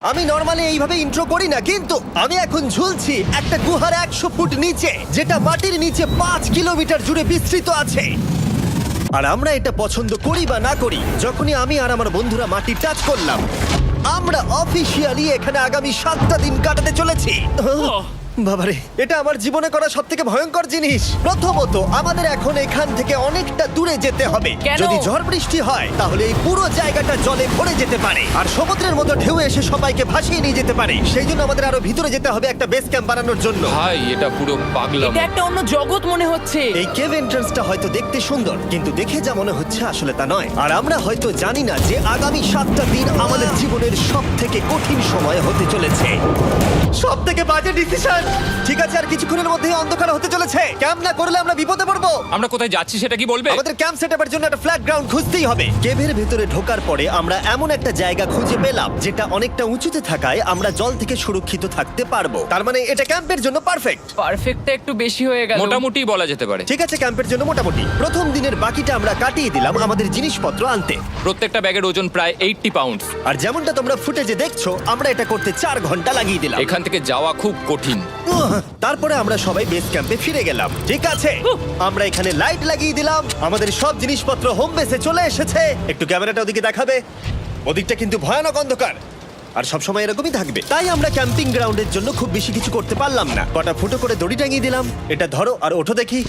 আমি নরমালি এইভাবে ইন্ট্রো করি না, কিন্তু আমি এখন ঝুলছি একটা গুহার 100 ফুট নিচে, যেটা মাটির নিচে 5 কিলোমিটার জুড়ে বিস্তৃত আছে। আর আমরা এটা পছন্দ করি বা না করি, যখনই আমি আর আমার বন্ধুরা মাটি টাচ করলাম, আমরা অফিসিয়ালি এখানে আগামী 7টা দিন কাটাতে চলেছি। বাবারে, এটা আমার জীবনে করা সবথেকে ভয়ঙ্কর জিনিস। প্রথমত, আমাদের এখন এখান থেকে অনেকটা দূরে যেতে হবে। কেন? যদি ঝড় বৃষ্টি হয় তাহলে এই পুরো জায়গাটা জলে ভরে যেতে পারে, আর সমুদ্রের মতো ঢেউ এসে সবাইকে ভাসিয়ে নিয়ে যেতে পারে। সেই জন্য আমাদের আরো ভিতরে যেতে হবে একটা বেস ক্যাম্প বানানোর জন্য। ভাই এটা পুরো পাগলাম। এটা একটা অন্য জগৎ মনে হচ্ছে। এই কেভ এন্ট্রান্সটা হয়তো দেখতে সুন্দর, কিন্তু দেখে যা মনে হচ্ছে আসলে তা নয়। আর আমরা হয়তো জানি না যে আগামী 7টা দিন আমাদের জীবনের সব থেকে কঠিন সময় হতে চলেছে। সব থেকে বাজে ডিসিশন। ঠিক আছে, আর কিছুক্ষণের মধ্যেই অন্ধকার হতে চলেছে। ক্যাম্প না করলে আমরা বিপদে পড়বো। আমরা কোথায় যাচ্ছি সেটা কি বলবে? আমাদের ক্যাম্প সেটআপের জন্য একটা ফ্ল্যাট গ্রাউন্ড খুঁজতেই হবে। কেভের ভেতরে ঢোকার পরে আমরা এমন একটা জায়গা খুঁজে পেলাম যেটা অনেকটা উঁচুতে থাকায় আমরা জল থেকে সুরক্ষিত থাকতে পারবো। তার মানে এটা ক্যাম্পের জন্য পারফেক্ট। পারফেক্টটা একটু বেশি হয়ে গেল। মোটামুটি বলা যেতে পারে। ঠিক আছে, ক্যাম্পের জন্য মোটামুটি। প্রথম দিনের বাকিটা আমরা কাটিয়ে দিলাম আমাদের জিনিসপত্র আনতে। প্রত্যেকটা ব্যাগের ওজন প্রায় 80 পাউন্ড। আর যেমনটা তোমরা ফুটেজে দেখছো, আমরা এটা করতে 4 ঘন্টা লাগিয়ে দিলাম। এখান থেকে যাওয়া খুব কঠিন। তারপরে আমরা সবাই বেস ক্যাম্পে ফিরে গেলাম। ঠিক আছে, আমরা এখানে লাইট লাগিয়ে দিলাম। আমাদের সব জিনিসপত্র হোম বেসে চলে এসেছে। একটু ক্যামেরাটা ওদিকে দেখাবে? ওদিকটা কিন্তু ভয়ানক অন্ধকার, আর সবসময় এরকমই থাকবে। তাই আমরা ক্যাম্পিং গ্রাউন্ডের জন্য খুব বেশি কিছু করতে পারলাম না। কটা ফুটো করে দড়ি টাঙিয়ে দিলাম। এটা ধরো আর ওঠো দেখি।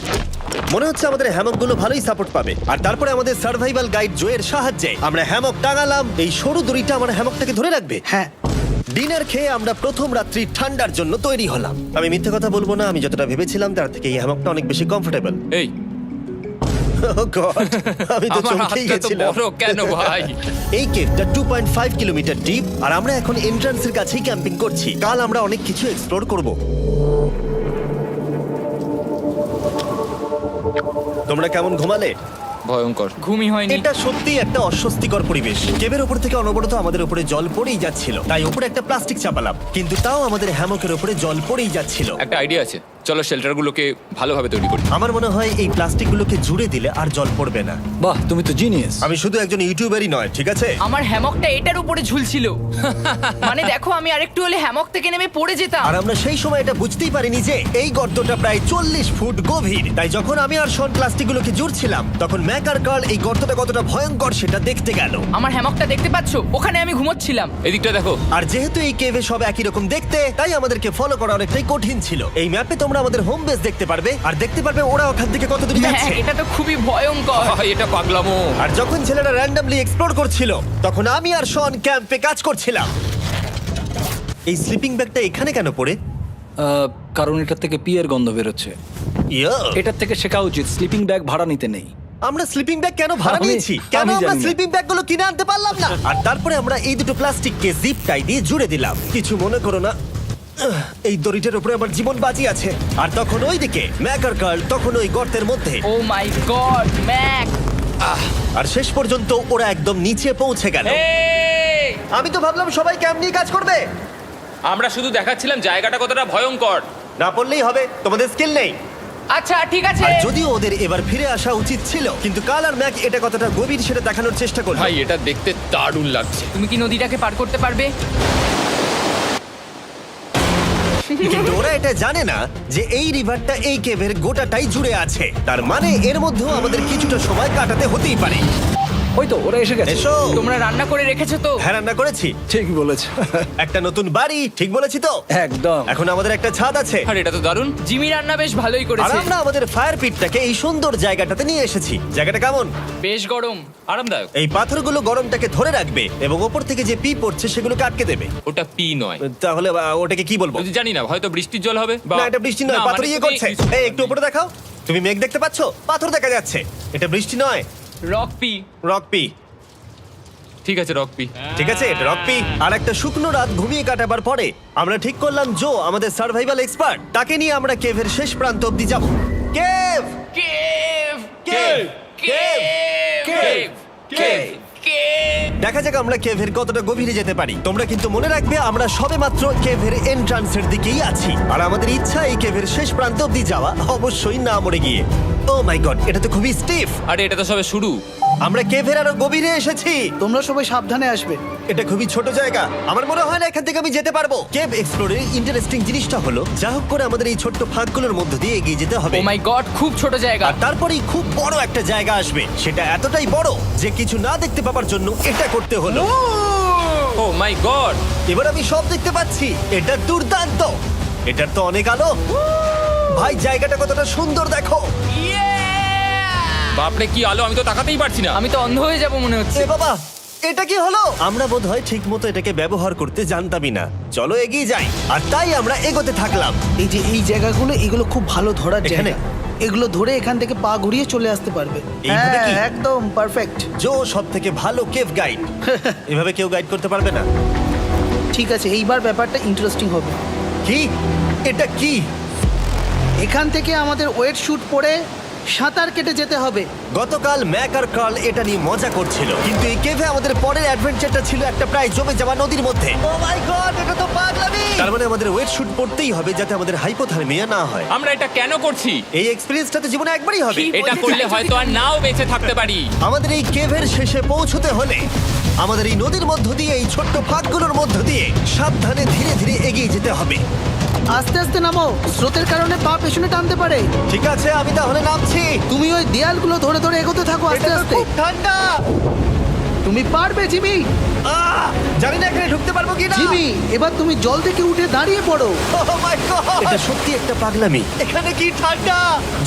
মনে হচ্ছে আমাদের হ্যামকগুলো ভালোই সাপোর্ট পাবে। আর তারপরে আমাদের সার্ভাইভাল গাইড জোয়ের সাহায্যে আমরা হ্যামক টাঙালাম। এই সরু দড়িটা আমার হ্যামকটাকে ধরে রাখবে। হ্যাঁ। ডিনার খেয়ে আমরা প্রথম রাত্রি ঠান্ডার জন্য তৈরি হলাম। আমি মিথ্যে কথা বলবো না, আমি যতটা ভেবেছিলাম তার থেকে এই হ্যামকটা অনেক বেশি কমফোর্টেবল। এই আমি তো আমার চমকেই হাতটা তো গেছিলাম। বড় কেন ভাই? এই কেভটা 2.5 কিলোমিটার ডিপ, আর আমরা এখন এন্ট্রান্সের কাছেই ক্যাম্পিং করছি। কাল আমরা অনেক কিছু এক্সপ্লোর করব। তোমরা কেমন ঘুমালে? ভয়ঙ্কর। ঘুমই হয়নি। এটা সত্যি একটা অস্বস্তিকর পরিবেশ। কেবের উপর থেকে অনবরত আমাদের উপরে জল পড়েই যাচ্ছিল, তাই উপরে একটা প্লাস্টিক চাপালাম, কিন্তু তাও আমাদের হ্যামকের উপরে জল পড়েই যাচ্ছিল। একটা আইডিয়া আছে, চলো শেল্টারগুলোকে ভালোভাবে তৈরি করি। আমার মনে হয় এই প্লাস্টিকগুলোকে জুড়ে দিলে আর জল পড়বে না। বাহ, তুমি তো জিনিয়াস। আমি শুধু একজন ইউটিউবারই নয়, ঠিক আছে? আমার হ্যামকটা এটার উপরে ঝুলছিল। মানে দেখো, আমি আরেকটু হলে হ্যামক থেকে নেমে পড়ে যেতাম। আর আমরা সেই সময় এটা বুঝতেই পারিনি যে এই গর্তটা প্রায় 40 ফুট গভীর। তাই যখন আমি আর শন প্লাস্টিকগুলোকে জুড়ছিলাম, তখন ম্যাক আর কার্ল এই গর্তটা কতটা ভয়ঙ্কর সেটা দেখতে গেল। আমার হ্যামকটা দেখতে পাচ্ছো? ওখানে আমি ঘুমোচ্ছিলাম। এদিকটা দেখো। আর যেহেতু এই কেভে সব একই রকম দেখতে, তাই আমাদেরকে ফলো করা অনেকটাই কঠিন ছিল। এই ম্যাপে তোমরা আমাদের হোম বেস দেখতে পারবে, আর দেখতে পারবে ওরা ওখান থেকে কত দূর হ্যাঁ, যাচ্ছে। এটা তো খুবই ভয়ঙ্কর। ভাই এটা পাগলামো। আর যখন ছেলেরা র্যান্ডমলি এক্সপ্লোর করছিল, তখন আমি আর শন ক্যাম্পে কাজ করছিলাম। এই স্লিপিং ব্যাগটা এখানে কেন পড়ে? কারণ এটার থেকে পিয়ের গন্ধ বেরোচ্ছে। ইয়া, এটার থেকে শেখা উচিত স্লিপিং ব্যাগ ভাড়া নিতে নেই। আমরা স্লিপিং ব্যাগ কেন ভাড়া আমি- নিয়েছি? কেন আমি আমরা জানি না। স্লিপিং ব্যাগগুলো কিনে আনতে পারলাম না? আর তারপরে আমরা এই দুটো প্লাস্টিককে জিপ টাই দিয়ে জুড়ে দিলাম। কিছু মনে করো না, এই দড়িটার উপরে আমার জীবন বাজি আছে। আর তখন ওইদিকে ম্যাক আর কার্ল তখন ওই গর্তের মধ্যে। ও মাই গড, ম্যাক! আর শেষ পর্যন্ত ওরা একদম নিচে পৌঁছে গেল। এই! আমি তো ভাবলাম সবাই ক্যাম্প নিয়ে কাজ করবে। আমরা শুধু দেখাচ্ছিলাম জায়গাটা কতটা ভয়ঙ্কর। না পড়লেই হবে, তোমাদের স্কিল নেই। আচ্ছা ঠিক আছে। আর যদিও ওদের এবার ফিরে আসা উচিত ছিল, কিন্তু কাল আর ম্যাক এটা কতটা গভীর সেটা দেখানোর চেষ্টা করলো। ভাই এটা দেখতে দারুণ লাগছে। তুমি কি নদীটাকে পার করতে পারবে? কিন্তু ওরা এটা জানে না যে এই রিভারটা এই কেভের গোটাটাই জুড়ে আছে। তার মানে এর মধ্যেও আমাদের কিছুটা সময় কাটাতে হতেই পারে। ওই তো ওরা এসে গেছে। এসো। তোমরা রান্না করে রেখেছো তো? হ্যাঁ, রান্না করেছি। ঠিক বলেছ। একটা নতুন বাড়ি, ঠিক বলেছি তো? একদম। এখন আমাদের একটা ছাদ আছে। আর এটা তো দারুণ। জিমি রান্না বেশ ভালোই আর করেছে। আমরা আমাদের ফায়ার পিটটাকে এই সুন্দর জায়গাটাতে নিয়ে এসেছি। জায়গাটা কেমন? বেশ গরম। আরামদায়ক। এই পাথরগুলো গরমটাকে ধরে রাখবে এবং ওপর থেকে যে পি পড়ছে সেগুলোকে আটকে দেবে। ওটা পি নয়। তাহলে ওটাকে কি বলবো? যদি জানি না, হয়তো বৃষ্টির জল হবে বা না, এটা বৃষ্টি নয়, না, পাথর মানে ইয়ে তুমি- করছে। এই একটু উপরে দেখাও। তুমি মেঘ দেখতে পাচ্ছো? পাথর দেখা যাচ্ছে। এটা বৃষ্টি নয়, রক পি। Rock P. ঠিক আছে রক পি। ঠিক আছে, এটা রক পি। আর একটা শুকনো রাত ঘুমিয়ে কাটাবার পরে আমরা ঠিক করলাম জো আমাদের সার্ভাইভাল এক্সপার্ট, তাকে নিয়ে আমরা কেভের শেষ প্রান্ত অব্দি যাব। Cave, cave! Cave, cave! Cave, cave. Cave! দেখা যাক আমরা কেভের কতটা গভীরে যেতে পারি। তোমরা কিন্তু মনে রাখবে আমরা সবেমাত্র কেভের এন্ট্রান্সের দিকেই আছি, আর আমাদের ইচ্ছা এই কেভের শেষ প্রান্ত অব্দি যাওয়া, অবশ্যই না মরে গিয়ে। ও মাই গড, এটা তো খুবই স্টিফ। আরে এটা তো সবে শুরু। আমরা কেভের আরো গভীরে এসেছি। তোমরা সবাই সাবধানে আসবে। এটা খুবই ছোট জায়গা, আমার মনে হয় না এখান থেকে আমি যেতে পারবো। কেভ এক্সপ্লোরের ইন্টারেস্টিং জিনিসটা হলো যা হোক করে আমাদের এই ছোট্ট ফাঁকগুলোর মধ্য দিয়ে এগিয়ে যেতে হবে। ও মাই গড, খুব ছোট জায়গা। আর তারপরেই খুব বড় একটা জায়গা আসবে, সেটা এতটাই বড় যে কিছু না দেখতে পাওয়ার জন্য এটা করতে হলো। ও মাই গড। এবার আমি সব দেখতে পাচ্ছি, এটা দুর্দান্ত। এটার তো অনেক আলো। ভাই জায়গাটা কতটা সুন্দর দেখো। বাপরে কি আলো, আমি তো তাকাতেই পারছি না। আমি তো অন্ধ হয়ে যাব মনে হচ্ছে। এ বাবা, এটা কি হলো? আমরা বোধহয় ঠিক মতো এটাকে ব্যবহার করতে জানতামই না। চলো এগিয়ে যাই। আর তাই আমরা এগোতে থাকলাম। এই যে এই জায়গাগুলো, এগুলো খুব ভালো ধরার এখানে? জায়গা। এগুলো ধরে এখান থেকে পা ঘুরিয়ে চলে আসতে পারবে। এইভাবে কি? হ্যাঁ, একদম পারফেক্ট। জো সব থেকে ভালো কেভ গাইড। এভাবে কেউ গাইড করতে পারবে না। ঠিক আছে, এইবার ব্যাপারটা ইন্টারেস্টিং হবে। কি? এটা কি? এখান থেকে আমাদের ওয়েট শুট পরে সাঁতার কেটে যেতে হবে। গতকাল ম্যাক আর কার্ল এটা নিয়ে মজা করছিল, কিন্তু এই কেভে আমাদের পরের অ্যাডভেঞ্চারটা ছিল একটা প্রায় জমে যাওয়া নদীর মধ্যে। ও মাই গড, এটা তো পাগলামি! তার মানে আমাদের ওয়েট শুট পড়তেই হবে যাতে আমাদের হাইপোথার্মিয়া না হয়। আমরা এটা কেন করছি? এই এক্সপেরিয়েন্সটা তো জীবনে একবারই হবে। কি? এটা করলে হয়তো আর নাও বেঁচে থাকতে পারি। আমাদের এই কেভের শেষে পৌঁছতে হলে আমাদের এই নদীর মধ্য দিয়ে, এই ছোট্ট ফাঁকগুলোর মধ্য দিয়ে সাবধানে ধীরে ধীরে এগিয়ে যেতে হবে। আস্তে আস্তে নামো, স্রোতের কারণে পা পেছনে টানতে পারে। ঠিক আছে, আমি তাহলে নামছি। তুমি ওই দেয়ালগুলো ধরে ধরে এগোতে থাকো আস্তে এটা তো আস্তে। খুব ঠান্ডা। তুমি পারবে জিমি। জানি না এখানে ঢুকতে পারবো কি না। জিমি, এবার তুমি জল থেকে উঠে দাঁড়িয়ে পড়ো। এটা সত্যি একটা পাগলামি। এখানে কি ঠান্ডা!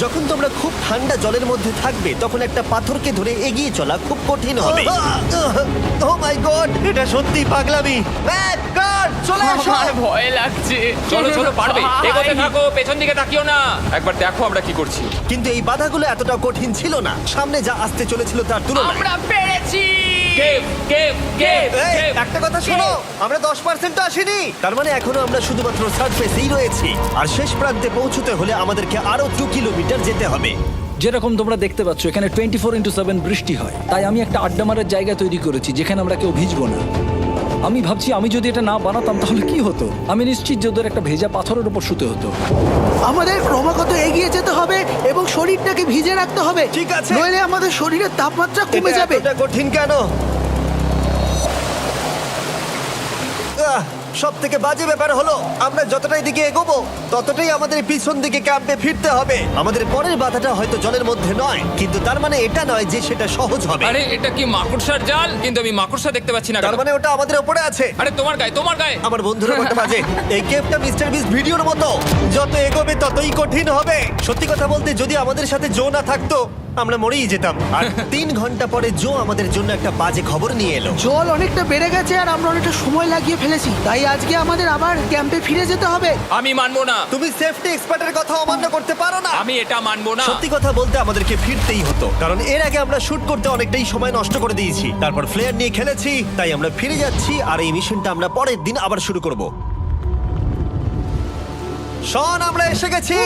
যখন তোমরা খুব ঠান্ডা জলের মধ্যে থাকবে তখন একটা পাথরকে ধরে এগিয়ে চলা খুব কঠিন হবে। ও মাই গড, এটা সত্যি পাগলামি। ম্যাক, গড, চলে আসো। আমার ভয় লাগছে। চলো চলো, পারবে। ভাই। এগোতে থাকো, পেছন দিকে তাকিও না। একবার দেখো আমরা কি করছি। কিন্তু এই বাধাগুলো এতটা কঠিন ছিল না সামনে যা আসতে চলেছিল তার তুলনায়। আমরা পেরেছি। কেভ কেভ কেভ এই, কেভ। একটা কথা শোনো, আমরা 10% আসিনি। তার মানে এখনো আমরা শুধুমাত্র সার্ফেসেই রয়েছি, আর শেষ প্রান্তে পৌঁছতে হলে আমাদেরকে আরো 2 কিলোমিটার যেতে হবে। যেরকম তোমরা দেখতে পাচ্ছ এখানে 24/7 বৃষ্টি হয়, তাই আমি একটা আড্ডা মারার জায়গা তৈরি করেছি যেখানে আমরা কেউ ভিজবো না। আমি ভাবছি আমি যদি এটা না বানাতাম তাহলে কি হতো। আমি নিশ্চিত যে ওদের একটা ভেজা পাথরের উপর শুতে হতো। আমাদের ক্রমাগত এগিয়ে যেতে হবে এবং শরীরটাকে ভিজে রাখতে হবে। ঠিক আছে। নইলে আমাদের শরীরের তাপমাত্রা কমে এটা যাবে। এতটা কঠিন কেন? সব থেকে বাজে ব্যাপার হলো আমরা যতটাই দিকে এগোবো ততটাই আমাদের পিছন দিকে ক্যাম্পে ফিরতে হবে। আমাদের পরের বাধাটা হয়তো জলের মধ্যে নয়, কিন্তু তার মানে এটা নয় যে সেটা সহজ হবে। আরে এটা কি মাকড়সার জাল? কিন্তু আমি মাকড়সা দেখতে পাচ্ছি না। তার কেন? মানে ওটা আমাদের উপরে আছে। আরে তোমার গায়ে, তোমার গায়ে। আমার বন্ধুরা কত বাজে। এই কেভটা মিস্টার বিস ভিডিওর মতো, যত এগোবে ততই কঠিন হবে। সত্যি কথা বলতে যদি আমাদের সাথে জো না থাকতো আমরা মরেই যেতাম। আর 3 ঘন্টা পরে জো আমাদের জন্য একটা বাজে খবর নিয়ে এলো। জল অনেকটা বেড়ে গেছে আর আমরা অনেকটা সময় লাগিয়ে ফেলেছি, তাই আজকে আমাদের আবার ক্যাম্পে ফিরে যেতে হবে। আমি মানবো না। তুমি সেফটি এক্সপার্টের কথা অমান্য করতে পারো না। আমি এটা মানবো না। সত্যি কথা বলতে আমাদেরকে ফিরতেই হতো, কারণ এর আগে আমরা শুট করতে অনেকটাই সময় নষ্ট করে দিয়েছি। তারপর ফ্লেয়ার নিয়ে খেলেছি, তাই আমরা ফিরে যাচ্ছি আর এই মিশনটা আমরা পরের দিন আবার শুরু করব। শন, আমরা এসে গেছি।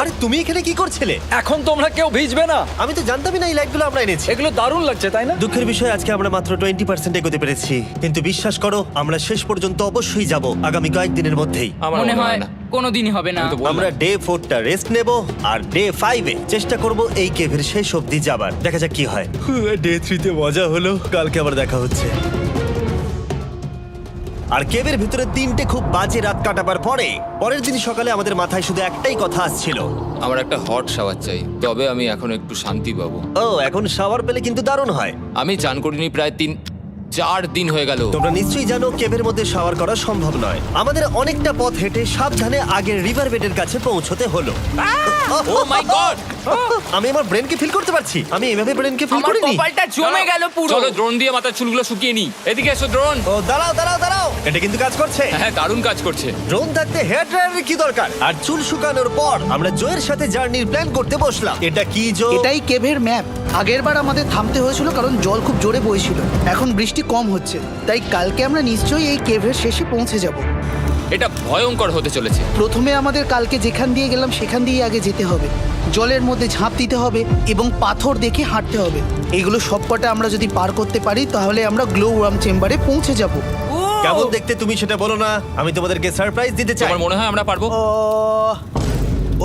আরে তুমি এখানে কি করছিলে? এখন তোমরা কেউ ভিজবে না। আমি তো জানতামই না এই লাইটগুলো আমরা এনেছি। এগুলো দারুণ লাগছে তাই না? দুঃখের বিষয় আজকে আমরা মাত্র 20% এগোতে পেরেছি, কিন্তু বিশ্বাস করো আমরা শেষ পর্যন্ত অবশ্যই যাব আগামী কয়েকদিনের মধ্যেই। আমার মনে হয় না। কোনোদিনই হবে না। আমি তো বললাম। আমরা ডে 4টা রেস্ট নেব আর ডে 5-এ চেষ্টা করব এই কেভের শেষ অবধি যাবার। দেখা যাক কি হয়। ডে 3-তে মজা হলো, কালকে আবার দেখা হচ্ছে। আর কেভের ভিতরে 3টে খুব বাজে রাত কাটাবার পরে পরের দিন সকালে আমাদের মাথায় শুধু একটাই কথা আসছিল। আমার একটা হট শাওয়ার চাই, তবে আমি এখন একটু শান্তি পাবো। ও, এখন শাওয়ার পেলে কিন্তু দারুণ হয়। আমি চান করিনি প্রায় 3-4 দিন হয়ে গেল। তোমরা নিশ্চয়ই জানো কেভের মধ্যে শাওয়ার করা সম্ভব নয়। আমাদের অনেকটা পথ হেঁটে সাবধানে আগের রিভার বেডের কাছে পৌঁছতে হলো। ও মাই গড! আমি আমার ব্রেনকে ফিল করতে পারছি। আমি এভাবে ব্রেনকে ফিল আমার করিনি। কপালটা জমে গেল পুরো। চলো ড্রোন দিয়ে মাথার চুলগুলো শুকিয়ে নি। এদিকে এসো ড্রোন। ও দাঁড়াও দাঁড়াও দাঁড়াও, এটা কিন্তু কাজ করছে। হ্যাঁ, দারুণ কাজ করছে। ড্রোন থাকতে হেয়ার ড্রায়ারের কি দরকার? আর চুল শুকানোর পর আমরা জোয়ের সাথে জার্নির প্ল্যান করতে বসলাম। এটা কি জো? এটাই কেভের ম্যাপ। আগেরবার আমাদের থামতে হয়েছিল কারণ জল খুব জোরে বইছিল। এখন বৃষ্টি কম হচ্ছে, তাই কালকে আমরা নিশ্চয়ই এই কেভের শেষে পৌঁছে যাব। এটা ভয়ঙ্কর হতে চলেছে। প্রথমে আমাদের কালকে যেখান দিয়ে গেলাম সেখান দিয়ে আগে যেতে হবে। জলের মধ্যে ঝাঁপ দিতে হবে এবং পাথর দেখে হাঁটতে হবে। এগুলো সবকটা আমরা যদি পার করতে পারি তাহলে আমরা গ্লো ওয়ার্ম চেম্বারে পৌঁছে যাব। কেমন দেখতে তুমি সেটা বলো না, আমি তোমাদেরকে সারপ্রাইজ দিতে চাই। তোমার মনে হয় আমরা পারবো?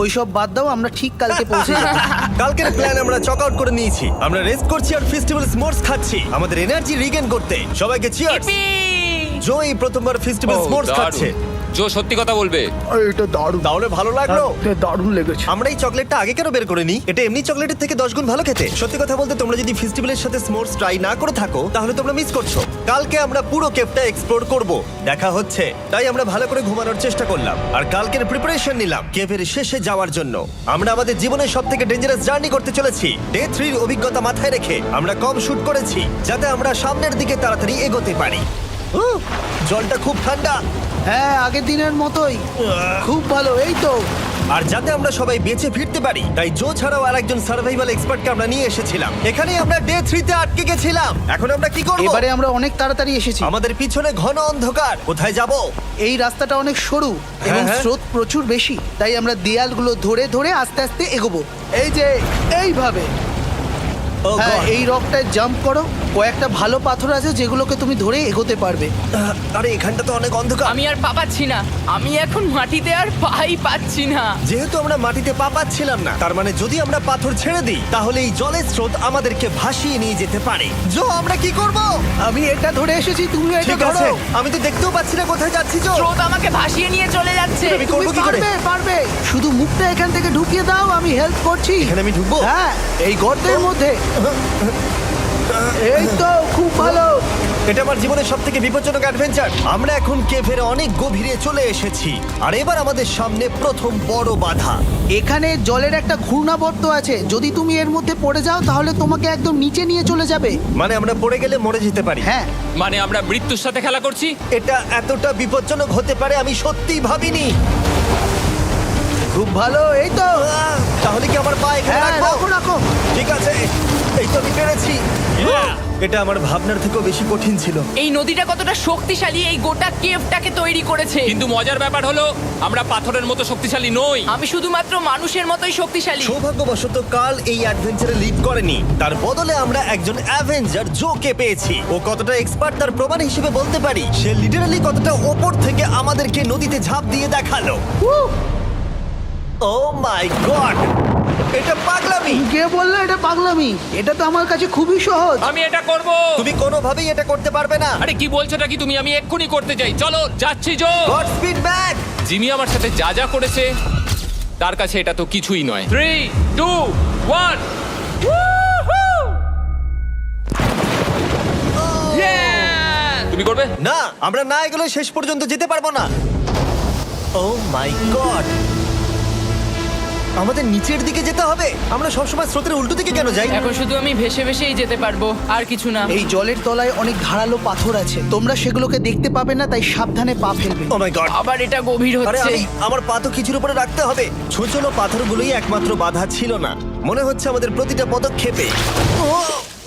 ওইসব বাদ দাও, আমরা ঠিক কালকে পৌঁছে যাবো। কালকের প্ল্যান আমরা চক আউট করে নিয়েছি। আমরা রেস্ট করছি আর ফেস্টিভ্যাল স্মোর্টস খাচ্ছি আমাদের এনার্জি রিগেন করতে। সবাইকে চিয়ার্স। Yippee! জো এই প্রথমবার ফেস্টিভ্যাল ও, স্মোর্টস দারুণ। খাচ্ছে। জো সত্যি কথা বলবে। এটা দারুণ, তাহলে ভালো লাগলো? দারুণ লেগেছে। আমরা এই চকলেটটা আগে কেন বের করে নি? এটা এমনি চকলেটের থেকে 10 গুণ ভালো খেতে। সত্যি কথা বলতে তোমরা যদি ফেস্টিভ্যালের সাথে স্মোর্টস ট্রাই না করে থাকো তাহলে তোমরা মিস করছো। কালকে আমরা পুরো কেভটা এক্সপ্লোর করব, দেখা হচ্ছে। তাই আমরা ভালো করে ঘুমানোর চেষ্টা করলাম আর কালকের প্রিপারেশন নিলাম কেভের শেষে যাওয়ার জন্য। আমরা আমাদের জীবনের সবথেকে ডেঞ্জারাস জার্নি করতে চলেছি। ডে 3 এর অভিজ্ঞতা মাথায় রেখে আমরা কম শুট করেছি যাতে আমরা সামনের দিকে তাড়াতাড়ি এগোতে পারি। জলটা খুব ঠান্ডা হ্যাঁ, আগের দিনের মতোই খুব ভালো। এই তো আর যাতে আমরা সবাই বেঁচে ফিরতে পারি তাই জো ছাড়াও আরেকজন সার্ভাইভাল এক্সপার্টকে আমরা নিয়ে এসেছিলাম। এখানেই আমরা ডে 3 তে আটকে গেছিলাম। এখন আমরা কি করব? এবারে আমরা অনেক তাড়াতাড়ি এসেছি। আমাদের পিছনে ঘন অন্ধকার। কোথায় যাব? এই রাস্তাটা অনেক সরু এবং হ্যাঁ। স্রোত প্রচুর বেশি, তাই আমরা দেয়ালগুলো ধরে ধরে আস্তে আস্তে এগোবো। এই যে এইভাবে। ও হ্যাঁ, God! এই রকটায় জাম্প করো। কয়েকটা ভালো পাথর আছে যেগুলোকে তুমি ধরে এগোতে পারবে। আরে এখানটা তো অনেক অন্ধকার। আমি আর পা পাচ্ছি না, আমি এখন মাটিতে আর পাই পাচ্ছি না। যেহেতু আমরা মাটিতে পা পাচ্ছিলাম না তার মানে যদি আমরা পাথর ছেড়ে দিই তাহলে এই জলের স্রোত আমাদেরকে ভাসিয়ে নিয়ে যেতে পারে। জো আমরা কি করব? আমি এটা ধরে এসেছি, তুমি এটা ঠিক আছে, ধরো। আমি তো দেখতেও পাচ্ছি না কোথায় যাচ্ছি। জো স্রোত আমাকে ভাসিয়ে নিয়ে চলে যাচ্ছে। আমি তুমি করবো কি করে? পারবে, পারবে। শুধু মুখটা এখান থেকে ঢুকিয়ে দাও, আমি হেল্প করছি। এখানে আমি ঢুকবো? হ্যাঁ, এই গর্তের মধ্যে। এই তো খুব ভালো। এটা আমার জীবনের সবথেকে বিপজ্জনক অ্যাডভেঞ্চার। আমরা এখন কেভের অনেক গভীরে চলে এসেছি আর এবার আমাদের সামনে প্রথম বড় বাধা। এখানে জলের একটা ঘূর্ণাবর্ত আছে, যদি তুমি এর মধ্যে পড়ে যাও তাহলে তোমাকে একদম নিচে নিয়ে চলে যাবে। মানে আমরা পড়ে গেলে মরে যেতে পারি। হ্যাঁ, মানে আমরা মৃত্যুর সাথে খেলা করছি। এটা এতটা বিপজ্জনক হতে পারে আমি সত্যিই ভাবিনি। খুব ভালো। এই তো। তাহলে কি আমার পা এখানে হ্যাঁ, রাখবো? রাখো রাখো। ঠিক আছে, এই তো আমি পেরেছি। এটা আমার ভাবনার থেকেও বেশি কঠিন ছিল। এই নদীটা কতটা শক্তিশালী এই গোটা কেভটাকে তৈরি করেছে। কিন্তু মজার ব্যাপার হলো আমরা পাথরের মতো শক্তিশালী নই। আমি শুধুমাত্র মানুষের মতোই শক্তিশালী। সৌভাগ্যবশত কাল এই অ্যাডভেঞ্চারে লিড করেনি, তার বদলে আমরা একজন অ্যাভেঞ্জার জোকে পেয়েছি। ও কতটা এক্সপার্ট তার প্রমাণ হিসেবে বলতে পারি। সে লিটারালি কতটা ওপর থেকে আমাদেরকে নদীতে ঝাঁপ দিয়ে দেখালো। ও মাই গড, এটা পাগলামি। কে বললো এটা পাগলামি? এটা তো আমার কাছে খুবই সহজ। আমি এটা করব। তুমি কোনোভাবেই এটা করতে পারবে না। আরে কি বলছোটা কি তুমি? আমি এক্ষুনি করতে চাই। চলো যাচ্ছি Joe. God speed back. Jimmy আমার সাথে যা যা করেছে তার কাছে এটা তো কিছুই নয়। 3, 2, 1। তুমি করবে? না, আমরা না এগুলো শেষ পর্যন্ত যেতে পারবো না। ও মাই গড, আমাদের নিচের দিকে যেতে হবে। আমরা সবসময় স্রোতের উল্টো দিকে কেন যাই? এখন শুধু আমি ভেসে ভেসেই যেতে পারবো, আর কিছু না। এই জলের তলায় অনেক ধারালো পাথর আছে, তোমরা সেগুলোকে দেখতে পাবে না, তাই সাবধানে পা ফেলবে। ও মাই গড, আবার এটা গভীর আরে হচ্ছে। আমার পা তো কিছুর উপরে রাখতে হবে। ছোট পাথরগুলোই একমাত্র বাধা ছিল না, মনে হচ্ছে আমাদের প্রতিটা পদক্ষেপে। ও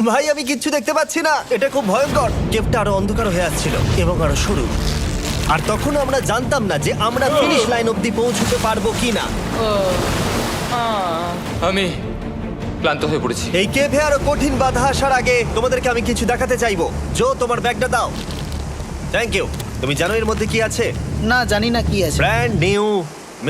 ভাই, আমি কিচ্ছু দেখতে পাচ্ছি না। এটা খুব ভয়ঙ্কর। কেভটা আরো অন্ধকার হয়ে আসছিল এবং আরো সরু। আর তখন আমরা জানতাম না যে আমরা ফিনিশ লাইন অবধি পৌঁছতে পারবো কিনা। আমি ক্লান্ত হয়ে পড়েছি। এই কেভে আরো কঠিন বাধা আসার আগে তোমাদেরকে আমি কিছু দেখাতে চাইবো। জো, তোমার ব্যাগটা দাও। Thank you. তুমি জানো এর মধ্যে কি আছে? না, জানি না কি আছে। Brand new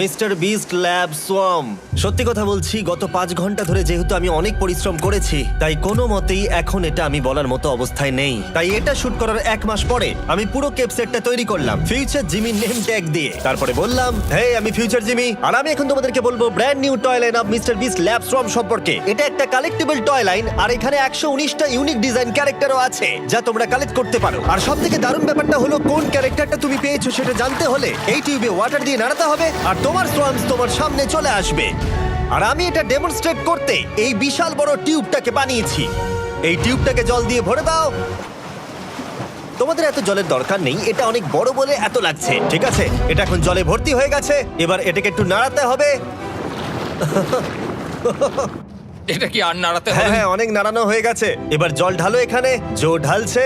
mister beast lab swamp. সত্যি কথা বলছি, গত 5 ঘন্টা ধরে যেহেতু আমি অনেক পরিশ্রম করেছি তাই কোনো মতেই এখন এটা আমি বলার মতো অবস্থায় নেই। তাই এটা শুট করার 1 মাস পরে আমি পুরো কেপ সেটটা তৈরি করলাম ফিউচার জিমি নেম ট্যাগ দিয়ে। তারপরে বললাম, হে আমি ফিউচার জিমি, আর আমি এখন তোমাদেরকে বলবো brand new toy line of mister beast lab swamp সম্পর্কে। এটা একটা কালেক্টিবল টয় লাইন আর এখানে 119টা ইউনিক ডিজাইন ক্যারেক্টারও আছে যা তোমরা কালেক্ট করতে পারো। আর সবথেকে দারুণ ব্যাপারটা হলো কোন ক্যারেক্টারটা তুমি পেয়েছো সেটা জানতে হলে এই টিউবে ওয়াটার দিয়ে নাড়াতে হবে আর তোমার সোয়ামস তোমার সামনে চলে আসবে। আর আমি এটা ডেমনস্ট্রেট করতে এই বিশাল বড় টিউবটাকে বানিয়েছি। এই টিউবটাকে জল দিয়ে ভরে দাও। তোমাদের এত জলের দরকার নেই, এটা অনেক বড় বলে এত লাগছে। ঠিক আছে, এটা এখন জলে ভর্তি হয়ে গেছে। এবার এটাকে একটু নাড়াতে হবে। এটা কি আর নাড়াতে হ্যাঁ হবে? হ্যাঁ, অনেক নাড়ানো হয়ে গেছে। এবার জল ঢালো এখানে। জো ঢালছে।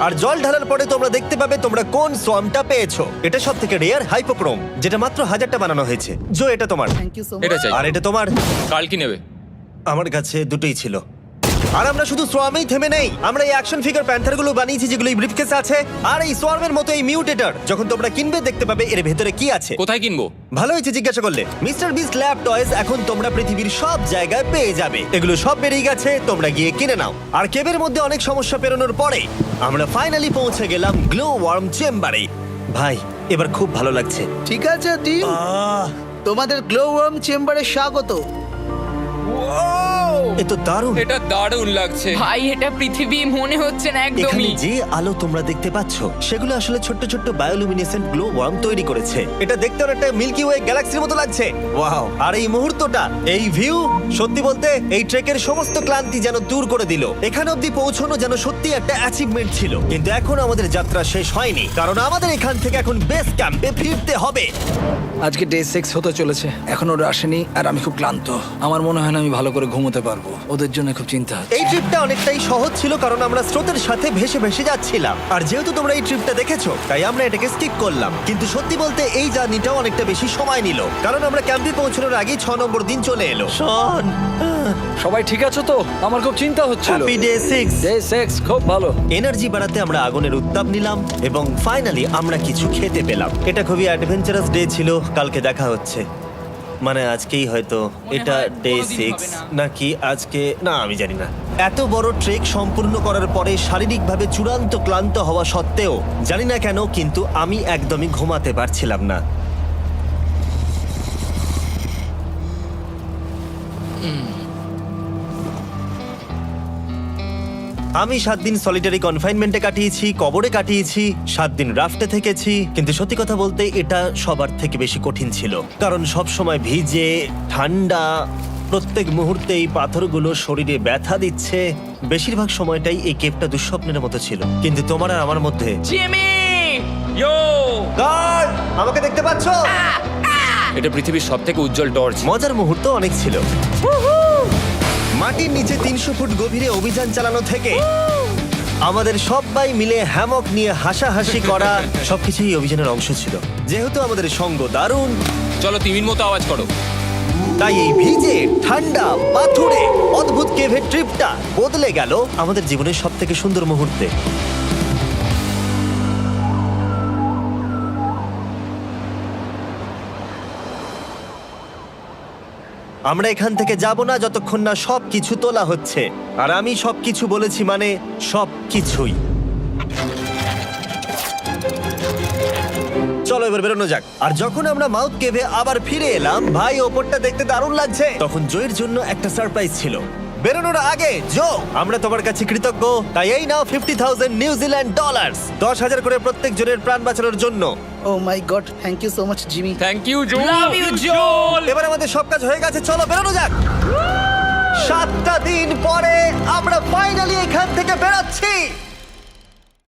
আর জল ঢালার পরে তোমরা দেখতে পাবে তোমরা কোন সোয়ামটা পেয়েছো। এটা সব থেকে রেয়ার হাইপোক্রোম, যেটা মাত্র 1000টা বানানো হয়েছে। জো, এটা তোমার। Thank you so much. এটা চাই। আর এটা তোমার। কাল কি নেবে? আমার কাছে দুটোই ছিল। আর আমরা শুধু সোয়ামেই থেমে নেই, আমরা এই অ্যাকশন ফিগার প্যান্থার গুলো বানিয়েছি যেগুলো এই ব্রিফকেসে আছে। আর এই সোয়ার্মের মতো এই মিউটেটর যখন তোমরা কিনবে দেখতে পাবে এর ভেতরে কি আছে। কোথায় কিনবো? ভালো হয়েছে জিজ্ঞাসা করলে। মিস্টার বিস্ট ল্যাব টয়েস এখন তোমরা পৃথিবীর সব জায়গায় পেয়ে যাবে। এগুলো সব বেরিয়ে গেছে, তোমরা গিয়ে কিনে নাও। আর কেবের মধ্যে অনেক সমস্যা পেরোনোর পরে আমরা ফাইনালি পৌঁছে গেলাম গ্লো ওয়ার্ম চেম্বারে। ভাই এবার খুব ভালো লাগছে। ঠিক আছে টিম, তোমাদের গ্লো ওয়ার্ম চেম্বারে স্বাগত। এ তো দারুণ। এটা দারুণ লাগছে। ভাই এটা পৃথিবী মনে হচ্ছে না এখানে একদমই। যে আলো তোমরা দেখতে পাচ্ছ সেগুলো আসলে ছোট্ট ছোট্ট বায়োলুমিনেসেন্ট গ্লো ওয়ার্ম তৈরি করেছে। এটা দেখতে অনেকটা মিল্কি ওয়ে গ্যালাক্সির মতো লাগছে। ওয়াও! আর এই মুহূর্তটা, এই ভিউ, সত্যি বলতে এই ট্রেকের সমস্ত ক্লান্তি যেন দূর করে দিল। এখানে অবধি পৌঁছানো যেন সত্যি একটা অ্যাচিভমেন্ট ছিল। কিন্তু এখন আমাদের যাত্রা শেষ হয়নি, কারণ আমাদের এখান থেকে এখন বেস ক্যাম্পে ফিরতে হবে। আজকে ডে 6 হতে চলেছে, এখনো ওরা আসেনি আর আমি খুব ক্লান্ত। আমার মনে হয় না আমি ভালো করে ঘুমোতে পারবো, ওদের জন্য খুব চিন্তা হচ্ছে। এই ট্রিপটা অনেকটাই সহজ ছিল কারণ আমরা স্রোতের সাথে ভেসে ভেসে যাচ্ছিলাম। আর যেহেতু তোমরা এই ট্রিপটা দেখেছো তাই আমরা এটাকে স্কিপ করলাম। কিন্তু সত্যি বলতে এই জার্নিটাও অনেকটা বেশি সময় নিল, কারণ আমরা ক্যাম্পে পৌঁছানোর আগেই 6 নম্বর দিন চলে এলো। শন, সবাই ঠিক আছে তো? আমার খুব চিন্তা হচ্ছিল। Happy day 6। ডে 6 খুব ভালো। এনার্জি বাড়াতে আমরা আগুনের উত্তাপ নিলাম এবং ফাইনালি আমরা কিছু খেতে পেলাম। এটা খুবই অ্যাডভেঞ্চারাস ডে ছিল। কালকে দেখা হচ্ছে, মানে আজকেই হয়তো। এটা হয় ডে কোনোদিন 6 হবে না। নাকি আজকে, না আমি জানি না। এত বড় ট্রেক সম্পূর্ণ করার পরে শারীরিকভাবে চূড়ান্ত ক্লান্ত হওয়া সত্ত্বেও জানি না কেন কিন্তু আমি একদমই ঘুমাতে পারছিলাম না। আমি 7 দিন সলিটারি কনফাইনমেন্টে কাটিয়েছি, কবরে কাটিয়েছি, 7 দিন রাফটে থেকেছি। কিন্তু সত্যি কথা বলতে এটা সবার থেকে বেশি কঠিন ছিল, কারণ সব সময় ভিজে, ঠান্ডা, প্রত্যেক মুহূর্তে এই পাথরগুলো শরীরে ব্যথা দিচ্ছে। বেশিরভাগ সময়টাই এই কেভটা দুঃস্বপ্নের মতো ছিল। কিন্তু তোমার আর আমার মধ্যে জিমি! ইয়ো! গার্ড, আমাকে দেখতে পাচ্ছ? এটা পৃথিবীর সবথেকে উজ্জ্বল টর্চ। মজার মুহূর্ত অনেক ছিল। মাটির নিচে 300 ফুট গভীরে অভিযান চালানো থেকে আমাদের সবাই মিলে হ্যামক নিয়ে হাসাহাসি করা সবকিছুই এই অভিযানের অংশ ছিল। যেহেতু আমাদের সঙ্গ দারুণ, চলো তিমির মতো আওয়াজ করো। তাই এই ভিজে, ঠান্ডা, পাথুরে অদ্ভুত কেভের ট্রিপটা বদলে গেল আমাদের জীবনের সব থেকে সুন্দর মুহূর্তে। আমরা এখান থেকে যাব না যতক্ষণ না সবকিছু তোলা হচ্ছে। আর আমি সবকিছু বলেছি মানে সবকিছুই। চলো এবার বেরোনো যাক। আর যখন আমরা মাউথ কেভে আবার ফিরে এলাম, ভাই ওপরটা দেখতে দারুণ লাগছে। তখন জয়ের জন্য একটা সারপ্রাইজ ছিল। বেরোনোর আগে জো, আমরা তোমার কাছে কৃতজ্ঞ। তাই এই নাও 50,000 নিউজিল্যান্ড ডলার্স, 10,000 করে প্রত্যেক জনের প্রাণ বাঁচানোর জন্য। Oh my god, thank you so much Jimmy. Thank you Joel. Love you Joel! এবার আমাদের সব কাজ হয়ে গেছে, চলো বেরোনো যাক। 7টা দিন পরে আমরা ফাইনালি এখান থেকে বেরোচ্ছি।